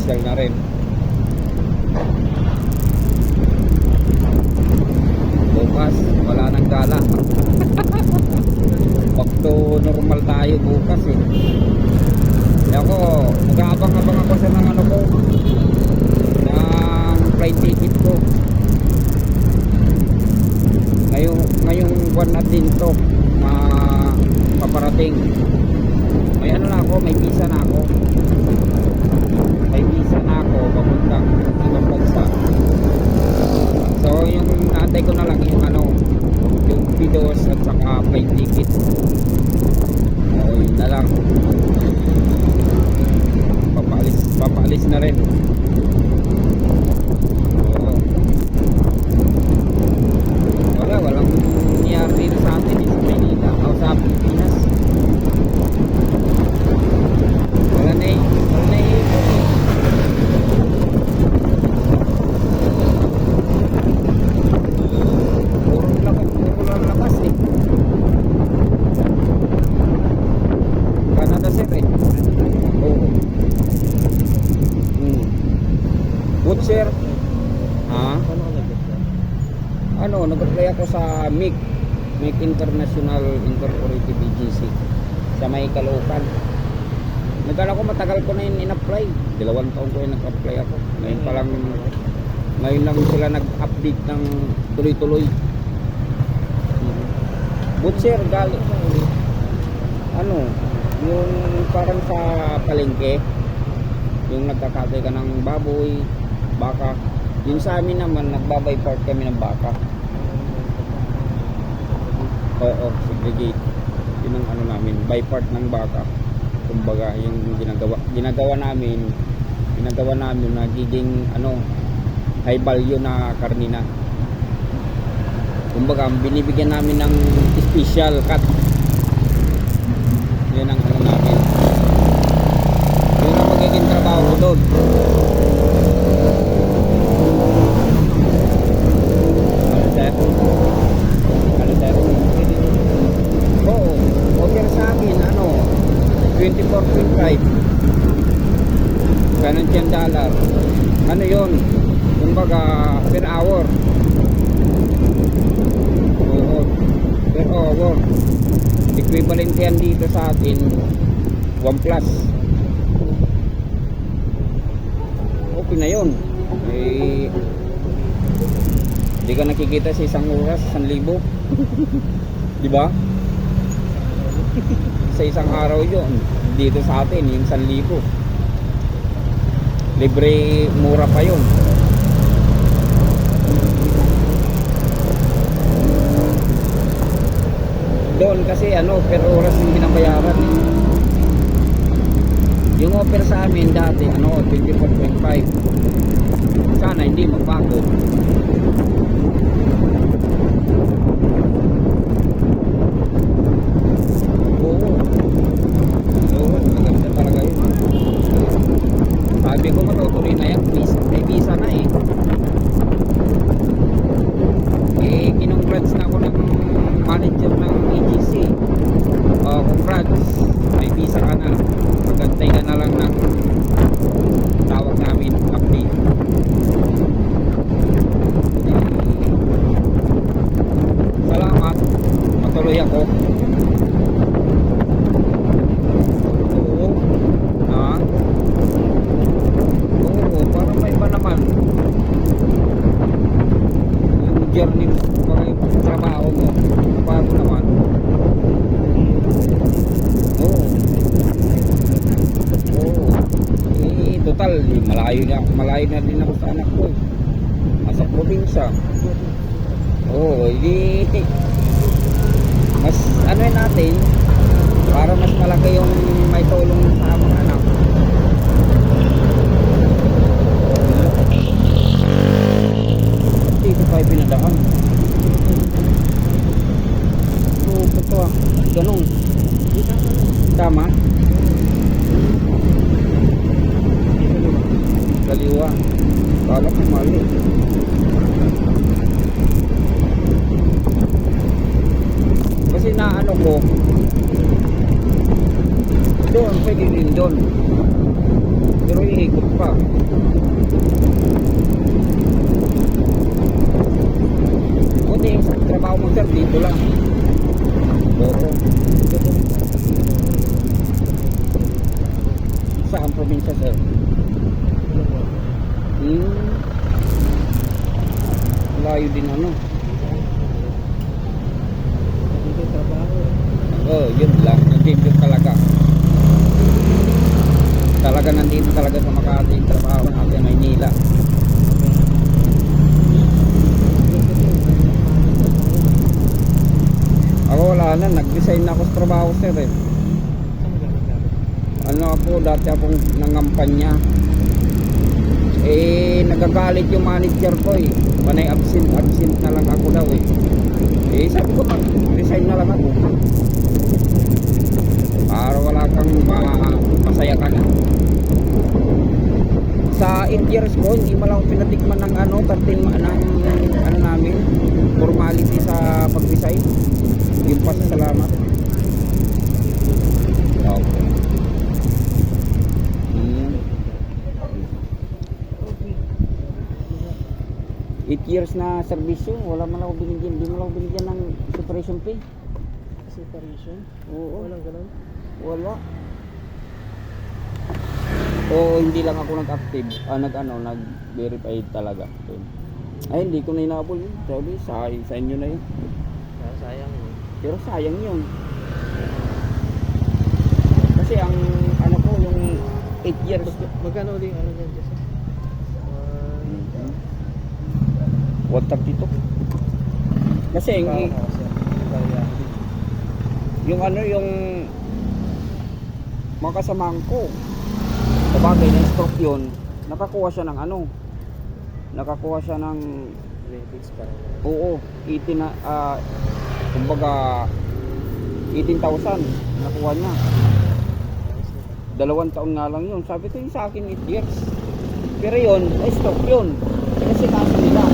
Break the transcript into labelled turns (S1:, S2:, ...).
S1: papasyal na rin. Bukas wala nang gala. Back to normal tayo bukas eh. Kaya ako mag-aabang-abang ako sa ng ano ko, ng flight ticket ko. Ngayong buwan na din to paparating. May ano na ako, may visa na ako. May visa na ako papuntang ibang bansa. So yung naantay ko na lang yung ano, yung videos at saka flight ticket. So yun na lang. Papaalis na rin. Walang nangyari dito sa atin sa Manila o sa Pilipinas. Wala na puro lang labas eh. Canada sir eh. Oo. Good sir. Ha? Ano, nag-apply ako sa MIC International Incorporated Agency sa may Caloocan. Nagkala ko matagal ko na yun in-apply. 2 taon ko yun nag-apply ako. Ngayon lang sila nag-update ng tuloy-tuloy. But sir, galing ano, yung parang sa palengke, yung nagkakatay ka ng baboy, baka. Yung sa amin naman, nagbabay part kami ng baka. Oo, segregate. Yun ang ano namin, by part ng baka. Kumbaga, yung ginagawa namin nagiging ano, high value na karnina. Kumbaga, binibigyan namin ng special cut. Yun ang ano namin. Yun ang magiging trabaho ko doon. Oo, okay sa akin ano, 24.5 Canadian dollar. Ano yun? Kumbaga per hour. Oo, per hour. Equivalent yan dito sa atin 1 plus. Okay na yun. Hindi ka nakikita sa isang oras 1,000. Diba? Sa isang araw yun. Dito sa atin yung 1,000. Libre, mura pa yun. Doon kasi ano, per oras yung binabayaran eh. Yung offer sa amin dati ano, 24.5. Sana hindi magbago. Sabi ko matutuloy na yan, may visa na eh. Congrats na ako ng manager ng agency. Congrats, may visa ka na. Magantay ka na lang ng tawag namin, update. Salamat, matuloy ako. Journey mo, trabaho mo, bago naman. Oo. Total, malayo na din ako sa anak ko. Nasa probinsya. Mas ano natin, para mas malaki yung may tulong sa mga anak. Dito pa pinadaan. So, ito ganun. Tama? Kaliwa. Kala ko mali. Kasi naano ko, doon, pwede din doon. Pero iikot pa. Buti yung sa trabaho mo sir, dito lang. Oo. Saan probinsya sir? Layo din ano.
S2: Dito trabaho.
S1: Oo, yun lang. Nandito talaga. Talaga nandito talaga sa Makati yung trabaho natin Maynila. Ako wala na, nag-design na ako sa trabaho sir eh. Ano ako, dati akong nangampanya. Eh, nagagalit yung manager ko eh. Panay absent na lang ako daw eh. Eh, sabi ko, resign na lang ako. Para wala kang masaya ka na. Sa 8 years ko, hindi mo lang pinatikman ng ano, ng ano namin, formality sa pag-resign. Yung pasasalamat. Okay. 8 years na servisyo, wala man ako binigyan, hindi mo lang ako binigyan ng separation pay.
S2: Separation?
S1: Oo.
S2: Walang ganun?
S1: Wala. O hindi lang ako nag-active, nag-verify talaga. Ay, hindi ko na inabol yun. Sabi, sa inyo na yun.
S2: Sayang yun.
S1: Pero sayang yun. Kasi ang ano ko, yung 8 years.
S2: Magkano ulit ano dyan, Jesse?
S1: 132. Kasi yung ano, yung mga kasamahan ko, sabagay na stroke yun, nakakuha siya ng ano, nakakuha siya ng
S2: benefits pa rin.
S1: oo, 18 na, kumbaga 18,000 nakuha niya. 2 taon nga lang yun. Sabi ko yung sa akin 8 years. Pero yun, stroke yun. Kasi kaso nila.